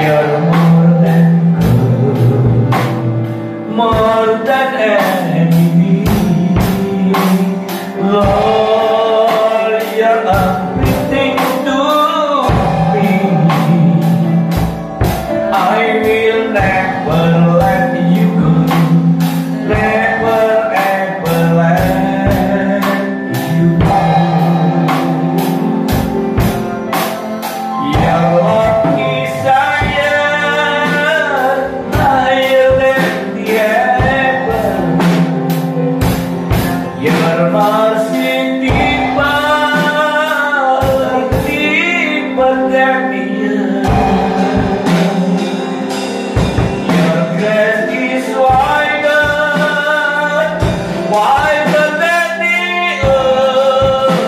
You're more than good, more than anything. Lord, you're everything to me. I will never let you go, never ever let you go. Your love is higher than the heaven. Your mercy deeper than the earth. Your grace is wider than the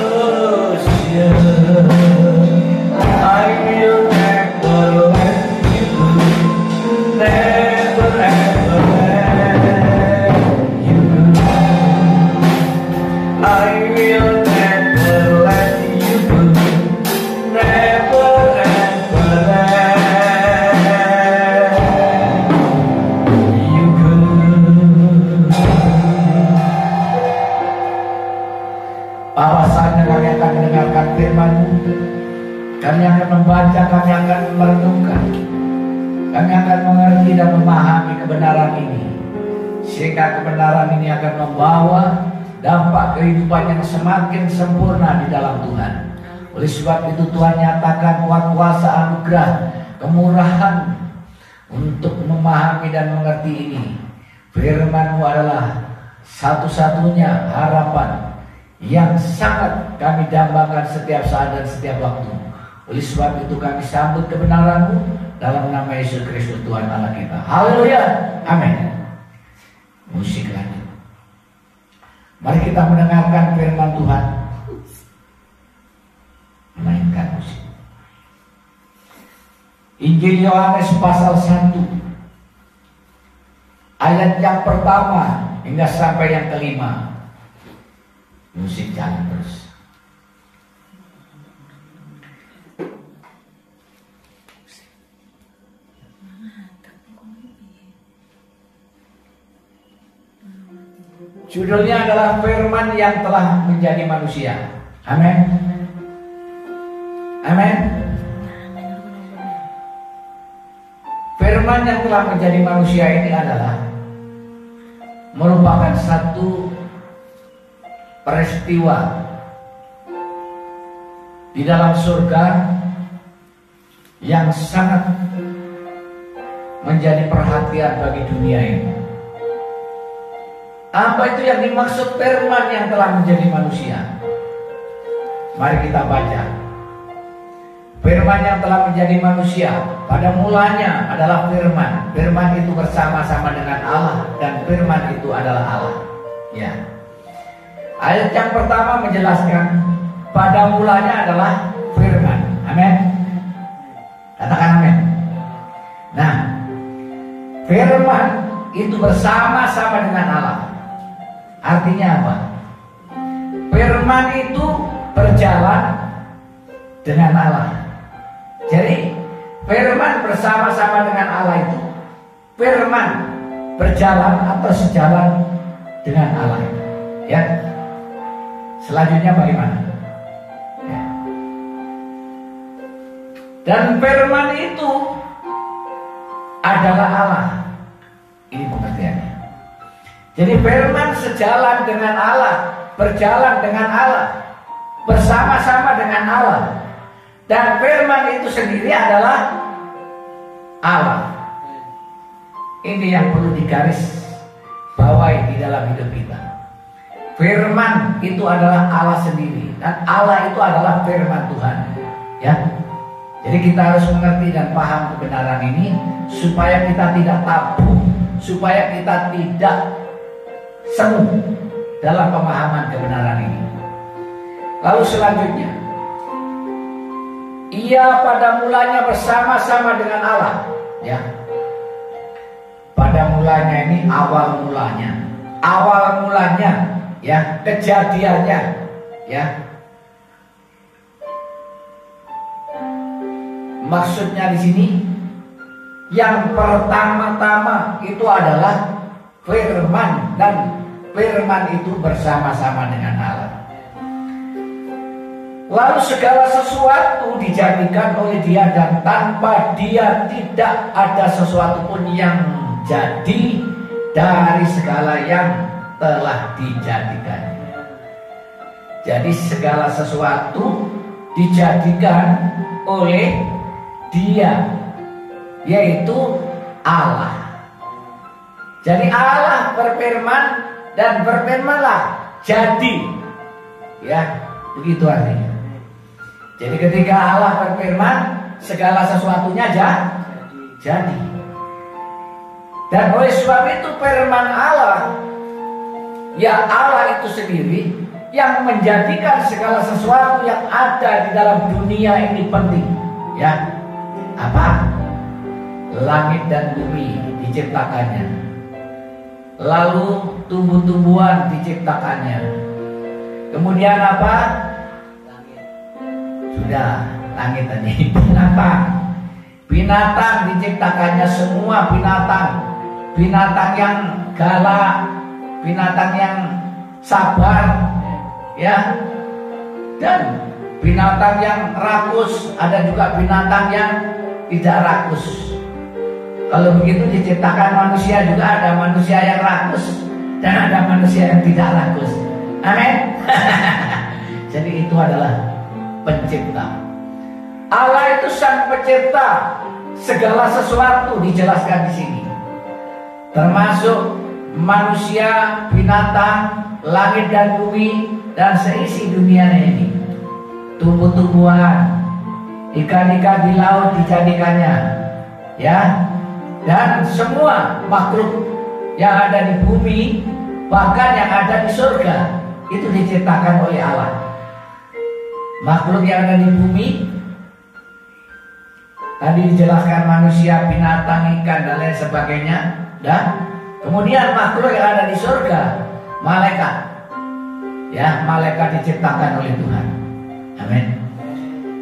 ocean. I will never let you go, never ever let you go. I will never let you go, never ever let you go. Bapa, saatnya kami akan mendengarkan firman-Mu. Kami akan membaca, kami akan merenungkan, kami akan mengerti dan memahami kebenaran ini, sehingga kebenaran ini akan membawa dampak kehidupan yang semakin sempurna di dalam Tuhan. Oleh sebab itu Tuhan nyatakan kuasa anugerah, kemurahan untuk memahami dan mengerti ini. Firman-Mu adalah satu-satunya harapan yang sangat kami dambakan setiap saat dan setiap waktu. Oleh sebab itu kami sambut kebenaran-Mu dalam nama Yesus Kristus Tuhan Allah kita. Haleluya, amin. Musik lanjut. Mari kita mendengarkan firman Tuhan. Mainkan musik. Injil Yohanes pasal 1 ayat yang pertama hingga sampai yang kelima. Musik jalan terus. Judulnya adalah firman yang telah menjadi manusia. Amin. Amin. Firman yang telah menjadi manusia ini adalah merupakan satu peristiwa di dalam surga yang sangat menjadi perhatian bagi dunia ini. Apa itu yang dimaksud firman yang telah menjadi manusia? Mari kita baca. Firman yang telah menjadi manusia, pada mulanya adalah firman. Firman itu bersama-sama dengan Allah, dan firman itu adalah Allah. Ya. Ayat yang pertama menjelaskan pada mulanya adalah firman. Amin. Katakan amin. Nah, firman itu bersama-sama dengan Allah. Artinya apa? Firman itu berjalan dengan Allah. Jadi firman bersama-sama dengan Allah itu, firman berjalan atau sejalan dengan Allah. Ya. Selanjutnya bagaimana? Ya. Dan firman itu adalah Allah. Ini pengertiannya. Jadi firman sejalan dengan Allah, berjalan dengan Allah, bersama-sama dengan Allah. Dan firman itu sendiri adalah Allah. Ini yang perlu digaris bawahi di dalam hidup kita. Firman itu adalah Allah sendiri, dan Allah itu adalah firman Tuhan. Ya. Jadi kita harus mengerti dan paham kebenaran ini supaya kita tidak tabu, supaya kita tidak semu dalam pemahaman kebenaran ini. Lalu selanjutnya, ia pada mulanya bersama-sama dengan Allah. Ya. Pada mulanya ini awal mulanya, ya, kejadiannya, ya. Maksudnya di sini Yang pertama-tama itu adalah firman, dan firman itu bersama-sama dengan Allah. Lalu segala sesuatu dijadikan oleh Dia, dan tanpa Dia tidak ada sesuatu pun yang jadi dari segala yang telah dijadikan. Jadi segala sesuatu dijadikan oleh Dia, yaitu Allah. Jadi Allah berfirman dan berfirmanlah jadi. Ya, begitu artinya. Jadi ketika Allah berfirman, segala sesuatunya jadi. Dan oleh sebab itu firman Allah, ya Allah itu sendiri yang menjadikan segala sesuatu yang ada di dalam dunia ini penting. Ya, apa? Langit dan bumi diciptakannya, lalu tumbuh-tumbuhan diciptakannya, kemudian apa? Sudah, langit tadi. Binatang diciptakannya, semua binatang yang galak, binatang yang sabar, ya, dan binatang yang rakus, ada juga binatang yang tidak rakus. Kalau begitu diciptakan manusia juga, ada manusia yang rakus dan ada manusia yang tidak rakus. Amin. Jadi itu adalah pencipta. Allah itu sang pencipta segala sesuatu, dijelaskan di sini. Termasuk manusia, binatang, langit dan bumi, dan seisi dunia ini. Tumbuh-tumbuhan, ikan-ikan di laut dijadikannya, ya. Dan semua makhluk yang ada di bumi, bahkan yang ada di surga, itu diciptakan oleh Allah. Makhluk yang ada di bumi, tadi dijelaskan manusia, binatang, ikan, dan lain sebagainya. Dan kemudian makhluk yang ada di surga, malaikat. Ya, malaikat diciptakan oleh Tuhan. Amin.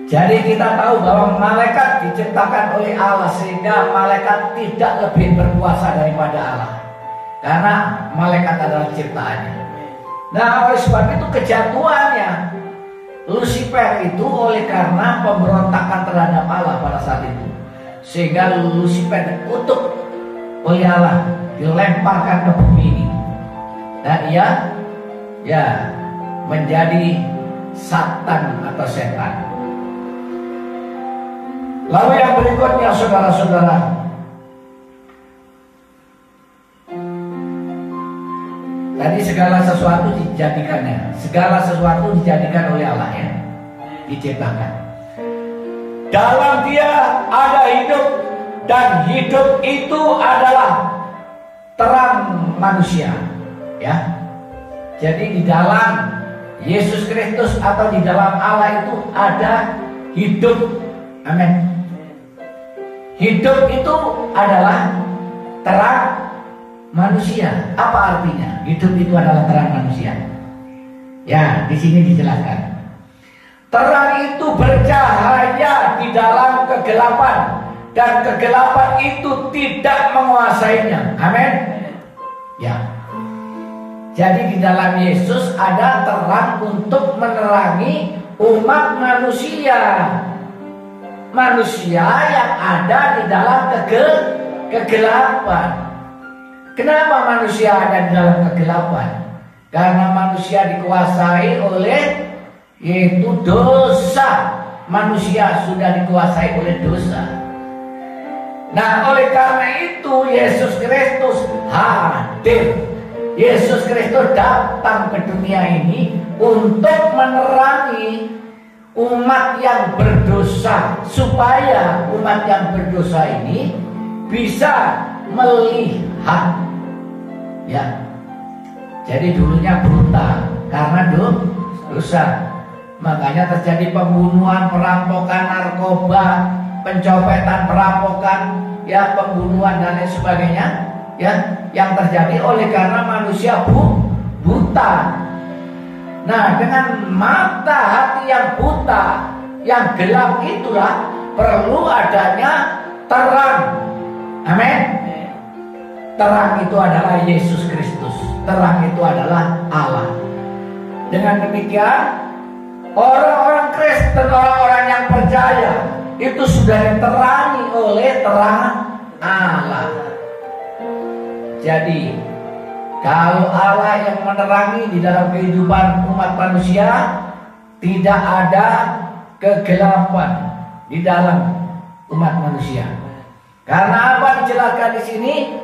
Jadi kita tahu bahwa malaikat diciptakan oleh Allah, sehingga malaikat tidak lebih berkuasa daripada Allah, karena malaikat adalah ciptaannya. Nah, oleh sebab itu kejatuhannya Lucifer itu oleh karena pemberontakan terhadap Allah pada saat itu, sehingga Lucifer dikutuk oleh Allah, dilemparkan ke bumi ini, dan ia menjadi Satan atau setan. Lalu yang berikutnya, saudara-saudara, tadi segala sesuatu dijadikannya, segala sesuatu dijadikan oleh Allah, ya, diciptakan. Dalam Dia ada hidup, dan hidup itu adalah terang manusia, ya. Jadi di dalam Yesus Kristus atau di dalam Allah itu ada hidup. Amin. Hidup itu adalah terang manusia. Apa artinya? Hidup itu adalah terang manusia. Ya, di sini dijelaskan. Terang itu bercahaya di dalam kegelapan, dan kegelapan itu tidak menguasainya. Amin. Ya. Jadi di dalam Yesus ada terang untuk menerangi umat manusia. Manusia yang ada di dalam kegelapan. Kenapa manusia ada di dalam kegelapan? Karena manusia dikuasai oleh, yaitu dosa. Manusia sudah dikuasai oleh dosa. Nah, oleh karena itu Yesus Kristus hadir. Yesus Kristus datang ke dunia ini untuk menerangi umat yang berdosa, supaya umat yang berdosa ini bisa melihat, ya. Jadi dulunya buta karena dosa, makanya terjadi pembunuhan, perampokan, narkoba, pencopetan, perampokan, ya, pembunuhan dan lain sebagainya, ya, yang terjadi oleh karena manusia buta. Nah, dengan mata hati yang buta, yang gelap itulah perlu adanya terang Amin. Terang itu adalah Yesus Kristus. Terang itu adalah Allah. Dengan demikian, orang-orang Kristen, orang-orang yang percaya itu sudah diterangi oleh terang Allah. Jadi, kalau Allah yang menerangi di dalam kehidupan umat manusia, tidak ada kegelapan di dalam umat manusia. Karena apa dijelaskan di sini?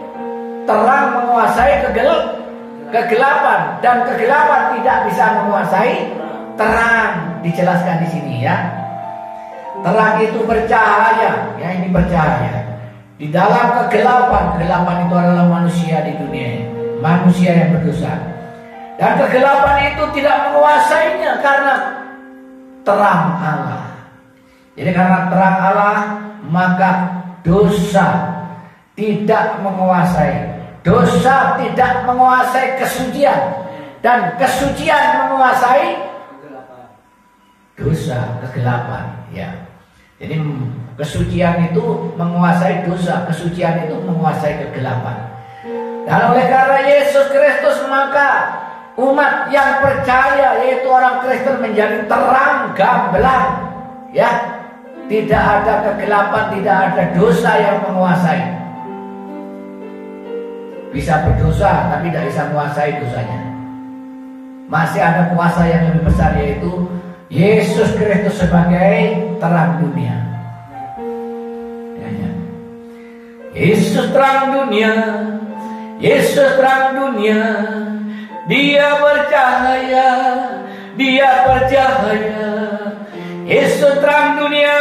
Terang menguasai kegelapan, dan kegelapan tidak bisa menguasai terang. Dijelaskan di sini ya. Terang itu bercahaya, ya, ini bercahaya. Di dalam kegelapan itu adalah manusia di dunia, manusia yang berdosa. Dan kegelapan itu tidak menguasainya karena terang Allah. Jadi karena terang Allah, maka dosa tidak menguasai. Dosa tidak menguasai kesucian, dan kesucian menguasai dosa, kegelapan, ya. Jadi kesucian itu menguasai dosa, kesucian itu menguasai kegelapan. Dan oleh karena Yesus Kristus, maka umat yang percaya, yaitu orang Kristen, menjadi terang gamblang, ya. Tidak ada kegelapan, tidak ada dosa yang menguasai. Bisa berdosa tapi tidak bisa menguasai dosanya. Masih ada kuasa yang lebih besar, yaitu Yesus Kristus sebagai terang dunia. Yesus terang dunia, Yesus terang dunia. Dia bercahaya, dia bercahaya. Yesus terang dunia,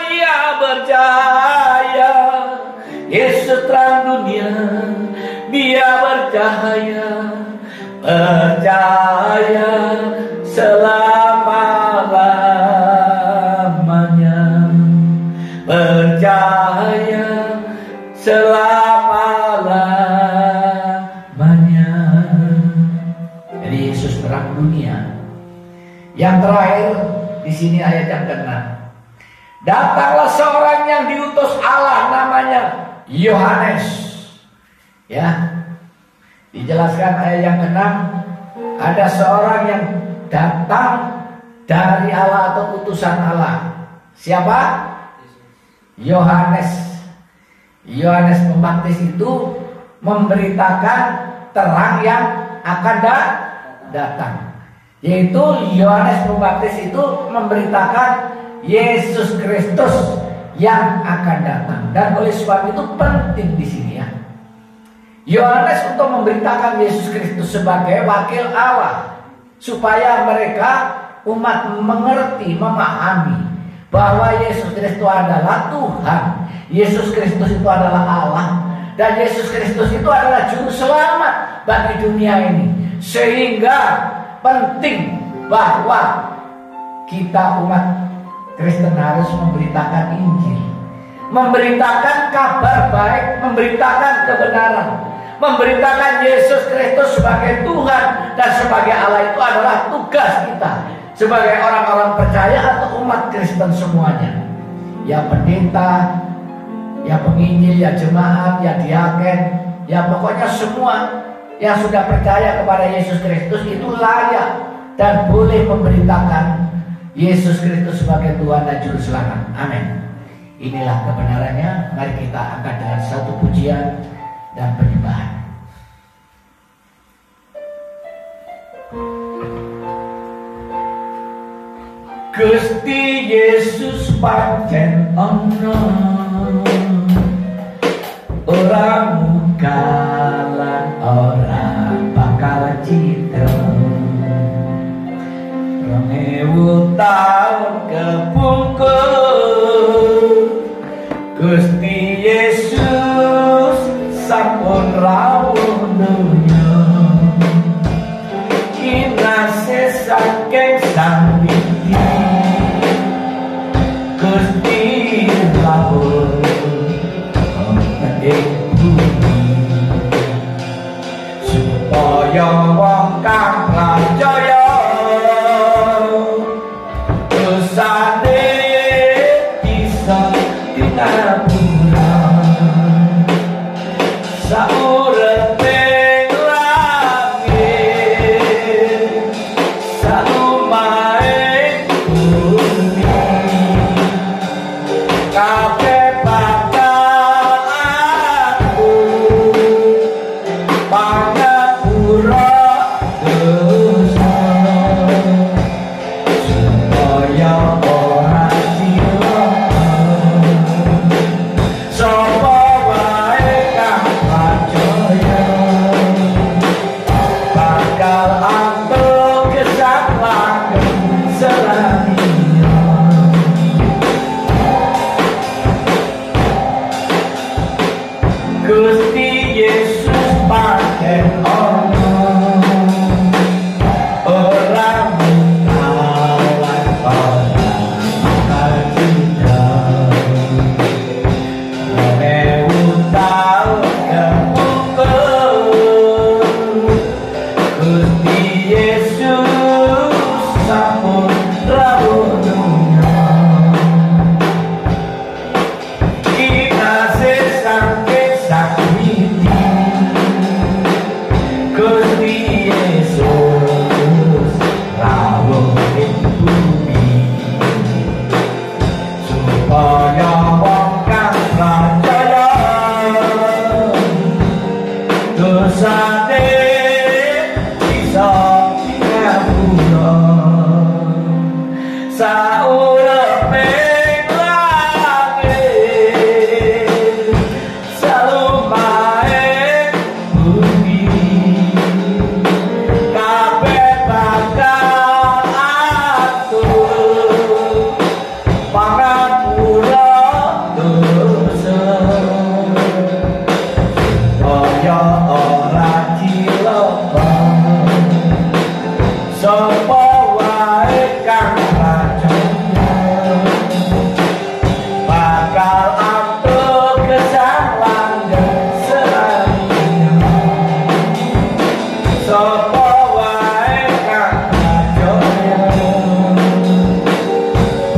dia bercahaya. Yesus terang dunia, dia bercahaya, bercahaya selama-lamanya, bercahaya selama-lamanya. Jadi Yesus terang dunia. Yang terakhir di sini ayat yang ke-6. Datanglah seorang yang diutus Allah, namanya Yohanes. Ya, dijelaskan ayat yang ke-6, ada seorang yang datang dari Allah atau utusan Allah. Siapa? Yohanes. Yohanes Pembaptis itu memberitakan terang yang akan datang. Yaitu Yohanes Pembaptis itu memberitakan Yesus Kristus yang akan datang. Dan oleh sebab itu penting di sini ya. Yohanes untuk memberitakan Yesus Kristus sebagai wakil Allah, supaya mereka umat mengerti, memahami bahwa Yesus Kristus adalah Tuhan, Yesus Kristus itu adalah Allah, dan Yesus Kristus itu adalah juru selamat bagi dunia ini. Sehingga penting bahwa kita umat Kristen harus memberitakan Injil, memberitakan kabar baik, memberitakan kebenaran, memberitakan Yesus Kristus sebagai Tuhan dan sebagai Allah. Itu adalah tugas kita sebagai orang-orang percaya atau umat Kristen semuanya. Ya pendeta, ya penginjil, ya jemaat, ya diaken, ya pokoknya semua yang sudah percaya kepada Yesus Kristus itu layak dan boleh memberitakan Yesus Kristus sebagai Tuhan dan Juru Selamat. Amin. Inilah kebenarannya. Mari kita angkat dengan satu pujian dan penyembahan. Gusti Yesus pancen ono, orang mukalan orang bakal citra. 2000 tahun kepungkur, Gusti Yesus sampun rawuh dunya. Kinase saking sang wiji, Gusti rawuh ing bumi, supaya wong kang percaya dosane bisa ditapura. Gusti Yesus pakai orang menawan orang cinta. Rewu tahu kepukul Gusti Yesus sampun rawuh dunya. Kita sesangke sakmiti Gusti Yesus rawuh ing bumi supaya wong kang percaya dosane bisa ngapura saurepe langit salumahe bumi kabeh bakal atur pangapura dosa kaya ora cilaka sapa wae kang percaya bakal atur gesang langgeng seraya sapa wae kang percaya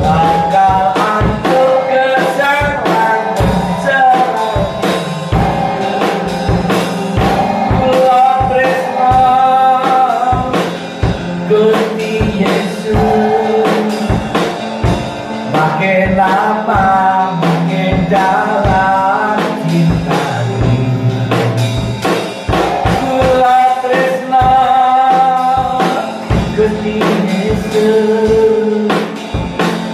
bakal atur gesang langgeng seraya. Kula tresna Gusti Yesus makin lama makin dalam cinta kula tresna Gusti Yesus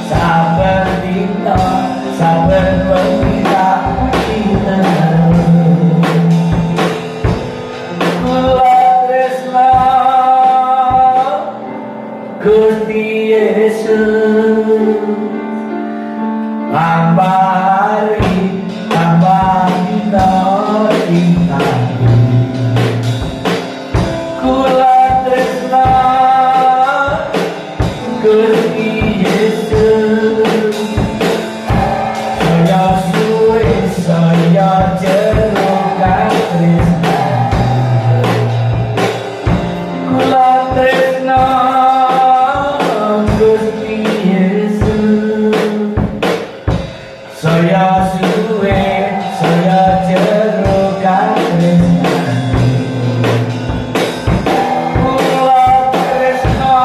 saben dina saben wengi puji kula tresna Gusti Yesus ambari ambari cinta kula tresna Gusti Yesus saya suwe saya jerokan tresna kula tresna Gusti Yesus saya suwe saya jerokan tresna kula tresna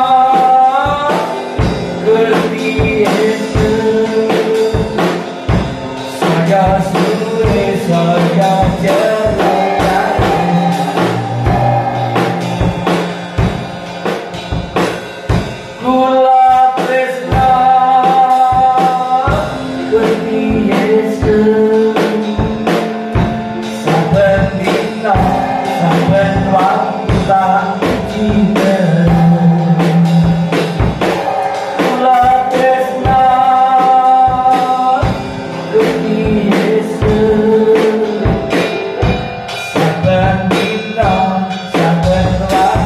Gusti Yesus saya suwe saya jerokan kula tresna Gusti Yesus saben dina saben waktu tak cinta kula tresna Gusti Yesus saben dina saben waktu tak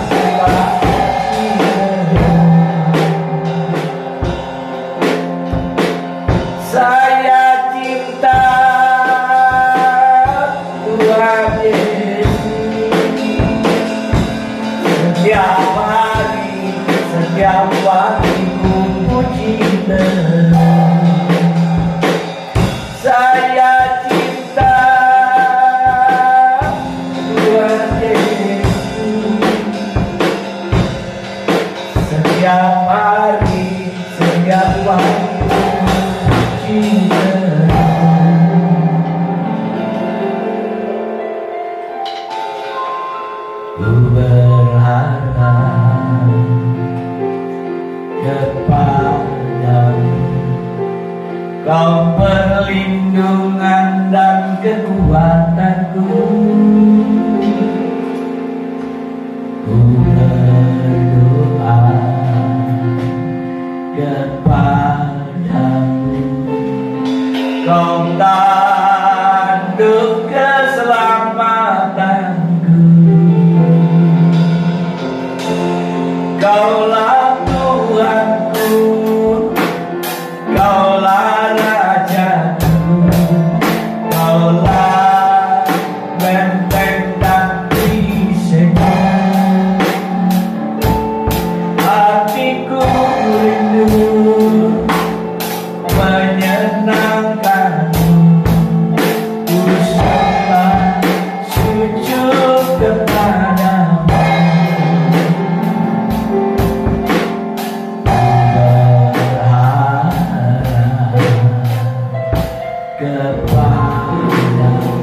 cinta. Saya cinta Tuhan Yesus setiap hari setiap waktu ku puji saya cinta Tuhan Yesus setiap hari setiap waktu ku berharap kepadamu kau perlindungan dan kekuatanku ku berdoa kepadamu kau tanduk keselamatan kepadamu.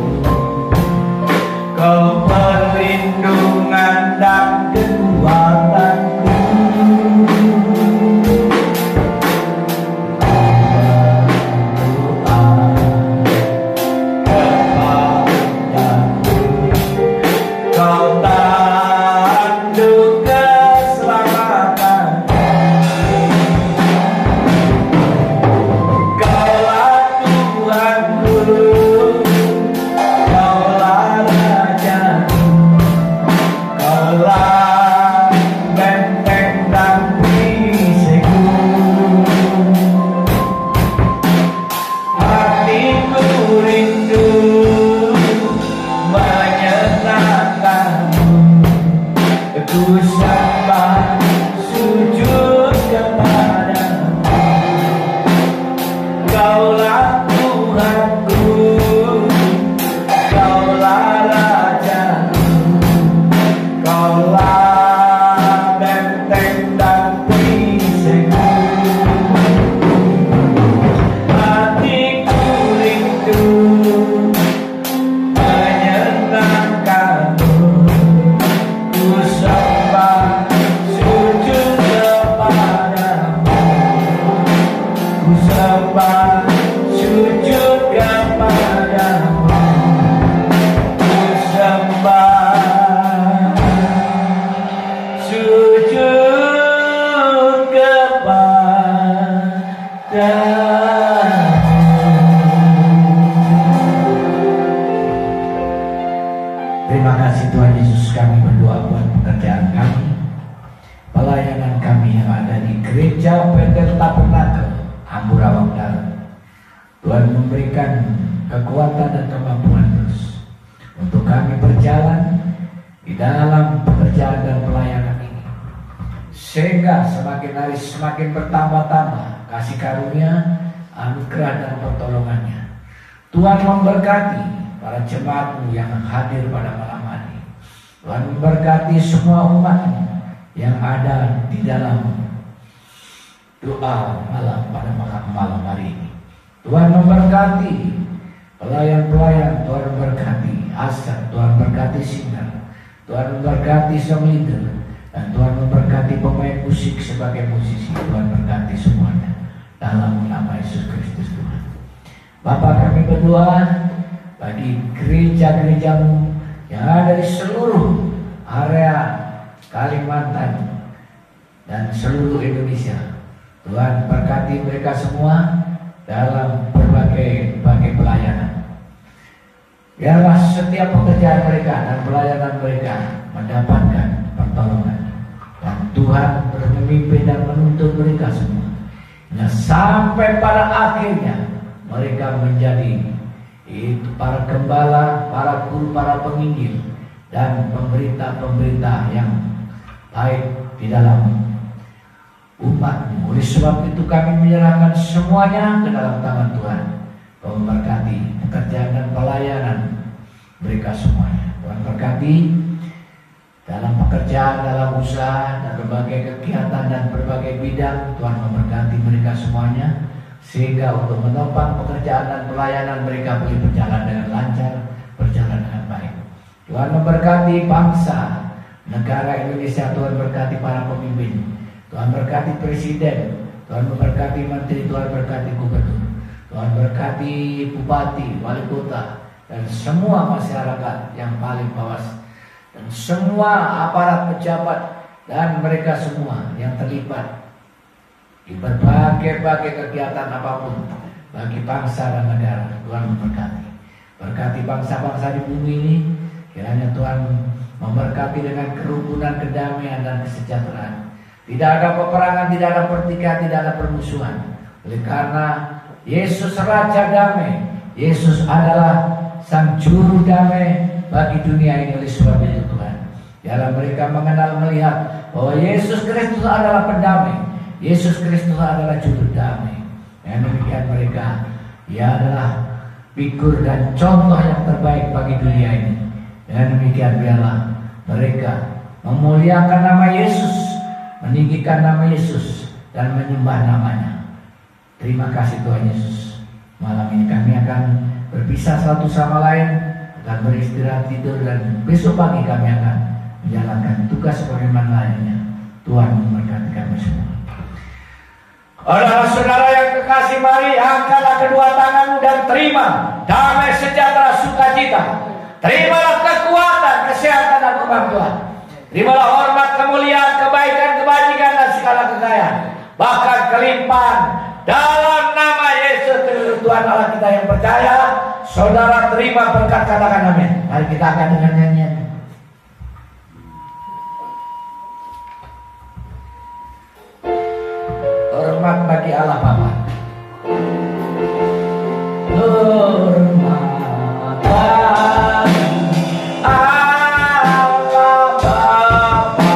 Kau perlindungan dan kekuatanku. Terima kasih Tuhan Yesus, kami berdoa buat pekerjaan kami, pelayanan kami yang ada di Gereja Bethel Tabernakel Amburawa Utara. Tuhan memberikan kekuatan dan kemampuan terus untuk kami berjalan di dalam pekerjaan dan pelayanan ini, sehingga semakin hari semakin bertambah-tambah kasih karunia, anugerah dan pertolongannya. Tuhan memberkati para jemaat-Mu yang hadir pada malam hari. Tuhan memberkati semua umat-Mu yang ada di dalam doa malam pada malam hari ini. Tuhan memberkati pelayan-pelayan, Tuhan memberkati Asar, Tuhan memberkati Sinar, Tuhan memberkati song leader, dan Tuhan memberkati pemain musik sebagai musisi. Tuhan memberkati semuanya dalam nama Yesus Kristus Tuhan. Bapa, kami berdoa bagi gereja-gereja-Mu yang ada di seluruh area Kalimantan dan seluruh Indonesia. Tuhan berkati mereka semua dalam berbagai pelayanan. Biarlah setiap pekerjaan mereka dan pelayanan mereka mendapatkan pertolongan, dan Tuhan terus memimpin dan menuntun mereka semua. Nah, sampai pada akhirnya mereka menjadi itu para gembala, para guru, para penginjil, dan pemberita-pemberita yang baik di dalam umat-Mu. Oleh sebab itu kami menyerahkan semuanya ke dalam tangan Tuhan. Kau memberkati pekerjaan dan pelayanan mereka semuanya. Tuhan berkati dalam pekerjaan, dalam usaha, dan berbagai kegiatan dan berbagai bidang. Tuhan memberkati mereka semuanya, sehingga untuk menopang pekerjaan dan pelayanan mereka boleh berjalan dengan lancar, berjalan dengan baik. Tuhan memberkati bangsa, negara Indonesia. Tuhan berkati para pemimpin, Tuhan berkati presiden, Tuhan memberkati menteri, Tuhan berkati gubernur, Tuhan berkati bupati, wali kota, dan semua masyarakat yang paling bawah, dan semua aparat pejabat, dan mereka semua yang terlibat di berbagai kegiatan apapun bagi bangsa dan negara. Tuhan memberkati. Berkati bangsa-bangsa di bumi ini. Kiranya Tuhan memberkati dengan kerukunan, kedamaian, dan kesejahteraan. Tidak ada peperangan, tidak ada pertikaian, tidak ada permusuhan. Oleh karena Yesus Raja Damai, Yesus adalah Sang Juru Damai bagi dunia ini. Oleh sebab itu Tuhan, biarlah mereka mengenal, melihat bahwa Yesus Kristus adalah pendamai, Yesus Kristus adalah juru damai. Dan demikian mereka, Ia adalah figur dan contoh yang terbaik bagi dunia ini. Dan demikian biarlah mereka memuliakan nama Yesus, meninggikan nama Yesus, dan menyembah namanya. Terima kasih Tuhan Yesus. Malam ini kami akan berpisah satu sama lain, akan beristirahat tidur, dan besok pagi kami akan menjalankan tugas beriman lainnya. Tuhan memberkati kami semua. Saudara-saudara yang kekasih, mari angkatlah kedua tanganmu dan terima damai sejahtera sukacita. Terimalah kekuatan, kesehatan dan kebangkitan. Terimalah hormat, kemuliaan, kebaikan, kebajikan dan segala kekayaan, bahkan kelimpahan dalam nama Yesus Kristus Tuhan Allah kita yang percaya. Saudara terima berkat, katakan amin. Mari kita akan dengan nyanyian. Hormat bagi Allah Bapa. Hormat bagi Allah Bapa.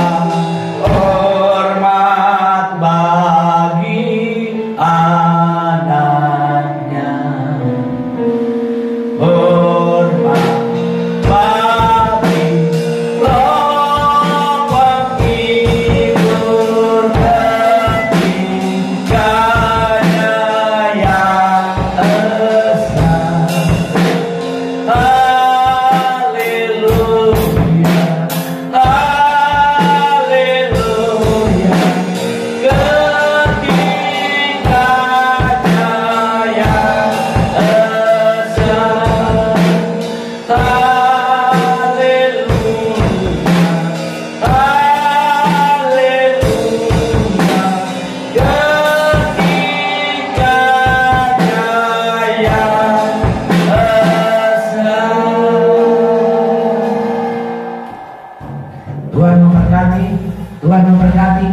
Hormat bagi anaknya. Hormat bagi Roh penghibur ketiganya yang esa. Haleluya, haleluya, ketiganya yang esa. Tuhan memberkati, Tuhan memberkati.